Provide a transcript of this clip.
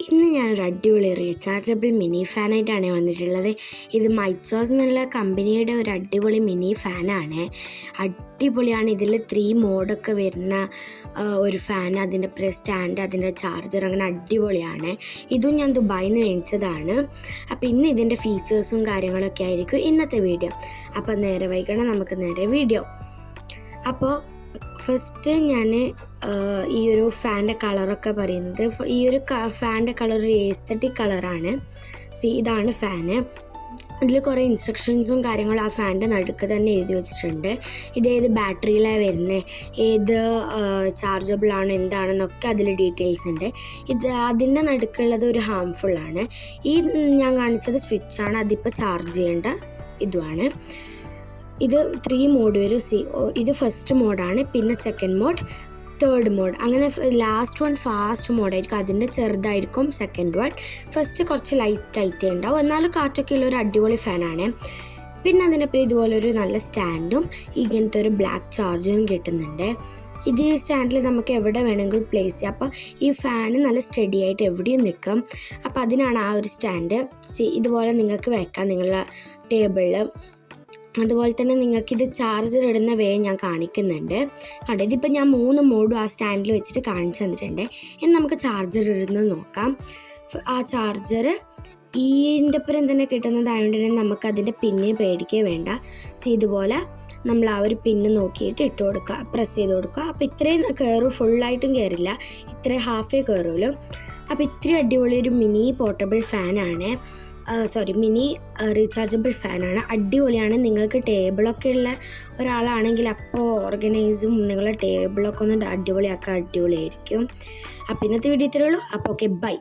ഇന്ന് ഞാനൊരു അടിപൊളി റീചാർജബിൾ മിനി ഫാനായിട്ടാണ് വന്നിട്ടുള്ളത്. ഇത് മൈസോസ് എന്നുള്ള കമ്പനിയുടെ ഒരു അടിപൊളി മിനി ഫാനാണ്. അടിപൊളിയാണ്. ഇതിൽ 3 മോഡൊക്കെ വരുന്ന ഒരു ഫാൻ, അതിൻ്റെ സ്റ്റാൻഡ്, അതിൻ്റെ ചാർജർ, അങ്ങനെ അടിപൊളിയാണ്. ഇതും ഞാൻ ദുബായിൽ നിന്ന് മേടിച്ചതാണ്. അപ്പോൾ ഇന്ന് ഇതിൻ്റെ ഫീച്ചേഴ്സും കാര്യങ്ങളൊക്കെ ആയിരിക്കും ഇന്നത്തെ വീഡിയോ. അപ്പോൾ നേരെ വൈകണം, നമുക്ക് നേരെ വീഡിയോ. അപ്പോൾ ഫസ്റ്റ് ഞാൻ ഈ ഒരു ഫാൻ്റെ കളറൊക്കെ പറയുന്നത്, ഈ ഒരു ഫാൻ്റെ കളർ ഒരു എസ്തറ്റിക് കളറാണ്. ഇതാണ് ഫാന്. ഇതിൽ കുറേ ഇൻസ്ട്രക്ഷൻസും കാര്യങ്ങളും ആ ഫാൻ്റെ നടുക്ക് തന്നെ എഴുതി വെച്ചിട്ടുണ്ട്. ഇതേത് ബാറ്ററിയിലാണ് വരുന്നത്, ഏത് ചാർജബിളാണ്, എന്താണെന്നൊക്കെ അതിൽ ഡീറ്റെയിൽസ് ഉണ്ട്. അതിൻ്റെ നടുക്കുള്ളത് ഒരു ഹാംഫുള്ളാണ്. ഈ ഞാൻ കാണിച്ചത് സ്വിച്ചാണ്, അതിപ്പോൾ ചാർജ് ചെയ്യേണ്ട ഇതുമാണ്. ഇത് 3 മോഡ് വരും. ഇത് ഫസ്റ്റ് മോഡാണ്, പിന്നെ സെക്കൻഡ് മോഡ്, തേർഡ് മോഡ്, അങ്ങനെ ലാസ്റ്റ് വൺ ഫാസ്റ്റ് മോഡായിരിക്കും. അതിൻ്റെ ചെറുതായിരിക്കും സെക്കൻഡ് വൺ. ഫസ്റ്റ് കുറച്ച് ലൈറ്റായിട്ടേ ഉണ്ടാവും, എന്നാലും കാറ്റൊക്കെ ഉള്ള ഒരു അടിപൊളി ഫാനാണ്. പിന്നെ അതിനൊപ്പം ഇതുപോലെ ഒരു നല്ല സ്റ്റാൻഡും ഇങ്ങനത്തെ ഒരു ബ്ലാക്ക് ചാർജറും കിട്ടുന്നുണ്ട്. ഈ സ്റ്റാൻഡിൽ നമുക്ക് എവിടെ വേണമെങ്കിലും പ്ലേസ് ചെയ്യാം. അപ്പോൾ ഈ ഫാന് നല്ല സ്റ്റഡി ആയിട്ട് എവിടെയും നിൽക്കും. അപ്പോൾ അതിനാണ് ആ ഒരു സ്റ്റാൻഡ്. ഇതുപോലെ നിങ്ങൾക്ക് വെക്കാം നിങ്ങളുടെ ടേബിളിൽ. അതുപോലെ തന്നെ നിങ്ങൾക്കിത് ചാർജർ ഇടുന്ന വേ ഞാൻ കാണിക്കുന്നുണ്ട്. കണ്ടോ, ഇതിപ്പോൾ ഞാൻ 3 മോഡും ആ സ്റ്റാൻഡിൽ വെച്ചിട്ട് കാണിച്ചു തന്നിട്ടുണ്ട്. ഇനി നമുക്ക് ചാർജർ ഇടുന്നത് നോക്കാം. ആ ചാർജർ ഇതിൻ്റെ ഒപ്പം തന്നെ കിട്ടുന്നതായതുകൊണ്ട് തന്നെ നമുക്കതിൻ്റെ പിന്ന് പേടിക്കേ വേണ്ട. ഇതുപോലെ നമ്മൾ ആ ഒരു പിന്ന് നോക്കിയിട്ട് ഇട്ട് കൊടുക്കുക, പ്രസ് ചെയ്ത് കൊടുക്കുക. അപ്പോൾ ഇത്രയും കയറും, ഫുള്ളായിട്ടും കയറില്ല, ഇത്രയും ഹാഫേ കയറുമല്ലോ. അപ്പോൾ ഇത്രയും അടിപൊളി ഒരു മിനി പോർട്ടബിൾ ഫാനാണ്, മിനി റീചാർജബിൾ ഫാനാണ്. അടിപൊളിയാണ്. നിങ്ങൾക്ക് ടേബിളൊക്കെ ഉള്ള ഒരാളാണെങ്കിൽ അപ്പോൾ ഓർഗനൈസും നിങ്ങളുടെ ടേബിളൊക്കെ ഒന്ന് അടിപൊളിയാക്കാൻ അടിപൊളിയായിരിക്കും. അപ്പോൾ ഇന്നത്തെ വീഡിയോ ഇത്രയേ ഉള്ളൂ. അപ്പോൾ ഓക്കെ, ബൈ.